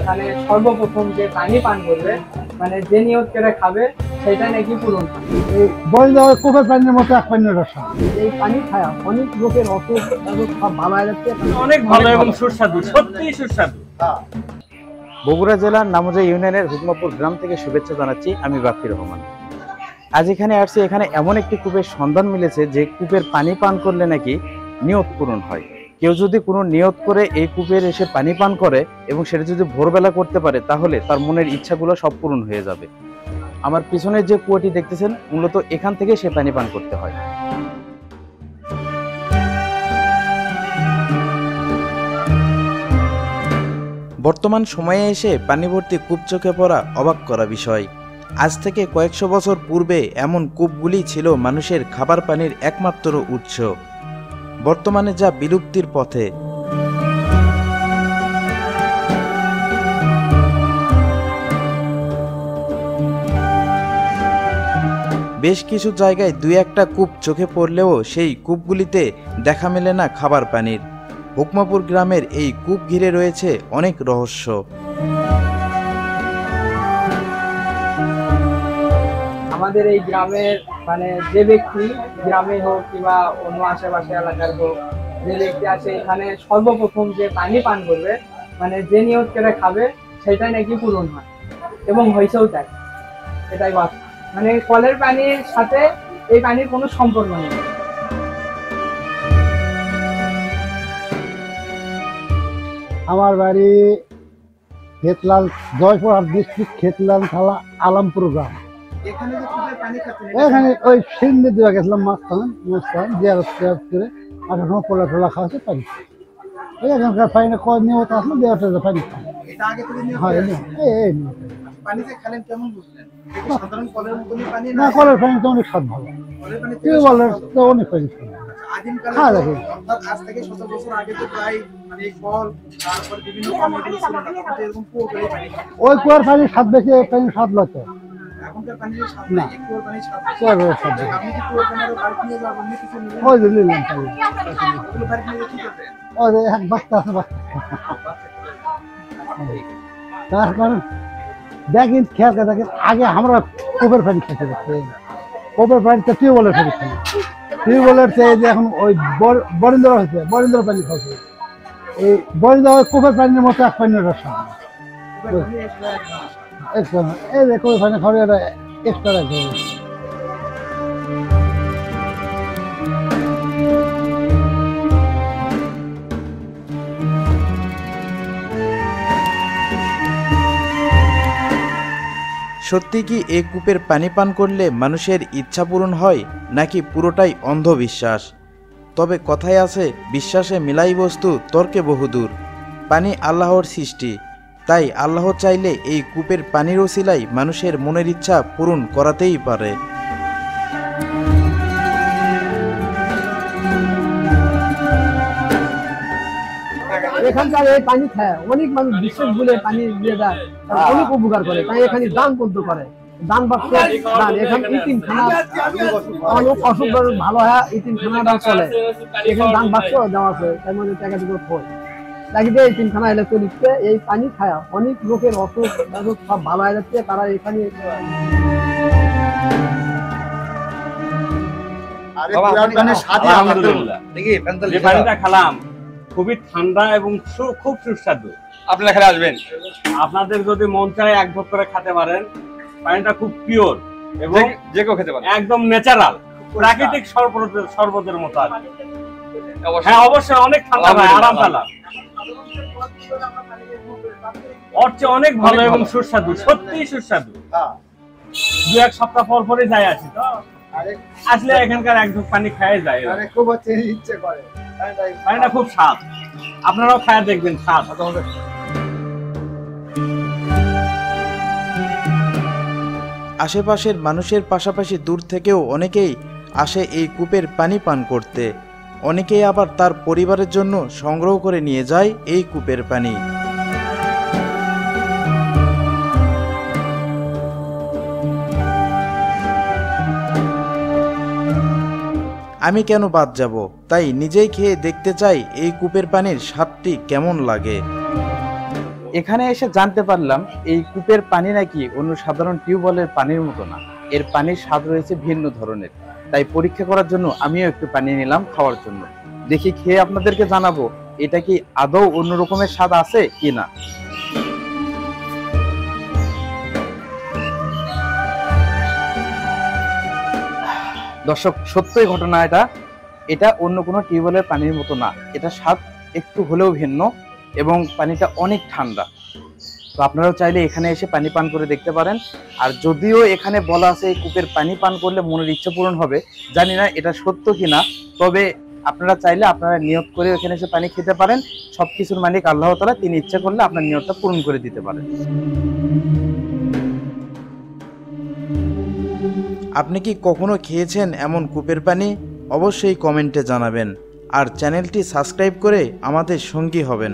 মানে সর্বপ্রথম যে পানি পান করবে, মানে যে নিয়ত করে খাবে সেটা নাকি পূরণ হয়। কূপের পানির মতো এক পানির রসা। এই পানি খায় অনেক লোকের অসুখ সব ভালো হয়ে যাচ্ছে। অনেক ভালো এবং সুস্বাদু, সত্যিই সুস্বাদু। বগুড়া জেলার নামুজা ইউনিয়নের হুকমাপুর গ্রাম থেকে শুভেচ্ছা জানাচ্ছি আমি বাপ্পি রহমান। আজ এখানে আসছি, এখানে এমন একটি কূপের সন্ধান মিলেছে যে কূপের পানি পান করলে নাকি নিয়ত পূরণ হয়। কেউ যদি কোনো নিয়ত করে এই কূপের এসে পানি পান করে এবং সেটা যদি ভোরবেলা করতে পারে তাহলে তার মনের ইচ্ছাগুলো সব পূরণ হয়ে যাবে। আমার পিছনের যে কুয়াটি দেখতেছেন মূলত এখান থেকে সে পানি পান করতে হয়। বর্তমান সময়ে এসে পানি ভর্তি কূপ চোখে পড়া অবাক করা বিষয়। আজ থেকে কয়েকশো বছর পূর্বে এমন কূপগুলি ছিল মানুষের খাবার পানির একমাত্র উৎস, বর্তমানে যা বিলুপ্তির পথে। বেশ কিছু জায়গায় দুই একটা কূপ চোখে পড়লেও সেই কূপগুলিতে দেখা মেলে না খাবার পানির। হুকমাপুর গ্রামের এই কূপ ঘিরে রয়েছে অনেক রহস্য। আমাদের এই গ্রামের মানে যে ব্যক্তি গ্রামে হোক কিংবা অন্য আশেপাশে এলাকার হোক, যে ব্যক্তি আছে এখানে সর্বপ্রথম যে পানি পান করবে, মানে যে নিয়ত করে খাবে সেটাই নাকি পূরণ হয় এবং হয়েছেও তাই। এটাই কথা, মানে কলের পানির সাথে এই পানির কোনো সম্পর্ক নেই। আমার বাড়ি খেতলাল, জয়পুরহাট ডিস্ট্রিক্ট খেতলাল থানা, আলমপুর গ্রাম। এখানে ওই সিন্ধি দেওয়া গেছিলাম মাঝখানে জিয়ারত করে আসার সময় পোলা টোলা খাওয়াতে পানি। এখানকার পানিটা কয় নিয়ত আসলে দেওয়াটা পানি খায়। না, কলের পানি তো অনেক স্বাদ ভালো, টিউবওয়েলের তো অনেক পানি খাওয়া দেখে। ওই কুয়ার পানির স্বাদ বেশি, এই পানির স্বাদ লাগতো না। ওই যে নিলাম ওই যে এক বাচ্চা আছে, তার কারণ দেখেন খেয়াল করে দেখেন, আগে আমরা কূপের পানি খেতে দেখছি, কূপের পানিতে টিউবওয়েলের পানি খাই, টিউবওয়েলের চেয়ে যে এখন ওই বরিন্দ্র হয়েছে, বরিন্দ্র পানি খাচ্ছে। এই বরিন্দ্র কূপের পানির মতো এক পানির রসা। এই যে কূপের পানি খাওয়া এটা এক্সট্রা রাখবে। সত্যি কি এই কূপের পানি পান করলে মানুষের ইচ্ছা পূরণ হয় নাকি পুরোটাই অন্ধবিশ্বাস? তবে কথায় আছে, বিশ্বাসে মিলাই বস্তু তর্কে বহুদূর। পানি আল্লাহর সৃষ্টি, তাই আল্লাহ চাইলে এই কূপের পানির ওসিলাই মানুষের মনের ইচ্ছা পূরণ করাতেই পারে। এখানকার এই পানি খায় অনেক মানুষ বিশেষ বলে পানি দিয়ে দেয়, অনেক উপকার করে, তাই এখানে দান করতে পারে। দান বাক্স দান, এখানে ইতিমখানা অনেক অসুখ ভালো হয়, ইতিমখানাটা চলে, এখানে দান বাক্স দেওয়া আছে, তার মধ্যে টাকা দিব হয় লাগিয়ে ইতিমখানা এলে চলিচ্ছে। এই পানি খায় অনেক লোকের অসুখ সব ভালো হয়ে যাচ্ছে, তারা এখানে। যে পানিটা খেলাম খুবই ঠান্ডা এবং খুব সুস্বাদু। আপনারা এখানে আসবেন, আপনাদের যদি মন চায় এক ভোগ করে খেতে পারেন। পানিটা খুব পিওর এবং যে কেউ খেতে পারেন, একদম ন্যাচারাল, প্রাকৃতিক শরবতের মতো আছে। হ্যাঁ অবশ্যই অনেক ঠান্ডা হয়, আরাম পালা, ওর চেয়ে অনেক ভালো এবং সুস্বাদু, সত্যিই সুস্বাদু। দু এক সপ্তাহ পর পরে যাই আসি, তো আসলে এখানকার এক ঢোক পানি খায় যায়, খুব ইচ্ছে করে। পানিটা খুব স্বাদ, আপনারাও খায়া দেখবেন স্বাদ। আশেপাশের মানুষের পাশাপাশি দূর থেকেও অনেকেই আসে এই কূপের পানি পান করতে। অনেকেই আবার তার পরিবারের জন্য সংগ্রহ করে নিয়ে যায় এই কূপের পানি। আমি কেন বাদ যাব, তাই নিজেই খেয়ে দেখতে চাই এই কূপের পানির স্বাদটি কেমন লাগে। এখানে এসে জানতে পারলাম এই কূপের পানি নাকি অন্য সাধারণ টিউবওয়েলের পানির মতো না, এর পানির স্বাদ রয়েছে ভিন্ন ধরনের। তাই পরীক্ষা করার জন্য আমিও একটু পানি নিলাম খাওয়ার জন্য। দেখি খেয়ে আপনাদেরকে জানাবো এটা কি আদৌ অন্য রকমের স্বাদ আছে কিনা। দর্শক, সত্যই ঘটনা, এটা অন্য কোনো টিউবওয়েলের পানির মতো না। এটা স্বাদ একটু হলেও ভিন্ন এবং পানিটা অনেক ঠান্ডা। তো আপনারাও চাইলে এখানে এসে পানি পান করে দেখতে পারেন। আর যদিও এখানে বলা আছে এই কূপের পানি পান করলে মনের ইচ্ছা পূরণ হবে, জানি না এটা সত্য কিনা, তবে আপনারা চাইলে আপনারা নিয়ত করে এখানে এসে পানি খেতে পারেন। সবকিছুর মালিক আল্লাহ তাআলা, তিনি ইচ্ছা করলে আপনার নিয়তটা পূরণ করে দিতে পারেন। আপনি কি কখনো খেয়েছেন এমন কূপের পানি? অবশ্যই কমেন্টে জানাবেন আর চ্যানেলটি সাবস্ক্রাইব করে আমাদের সঙ্গী হবেন।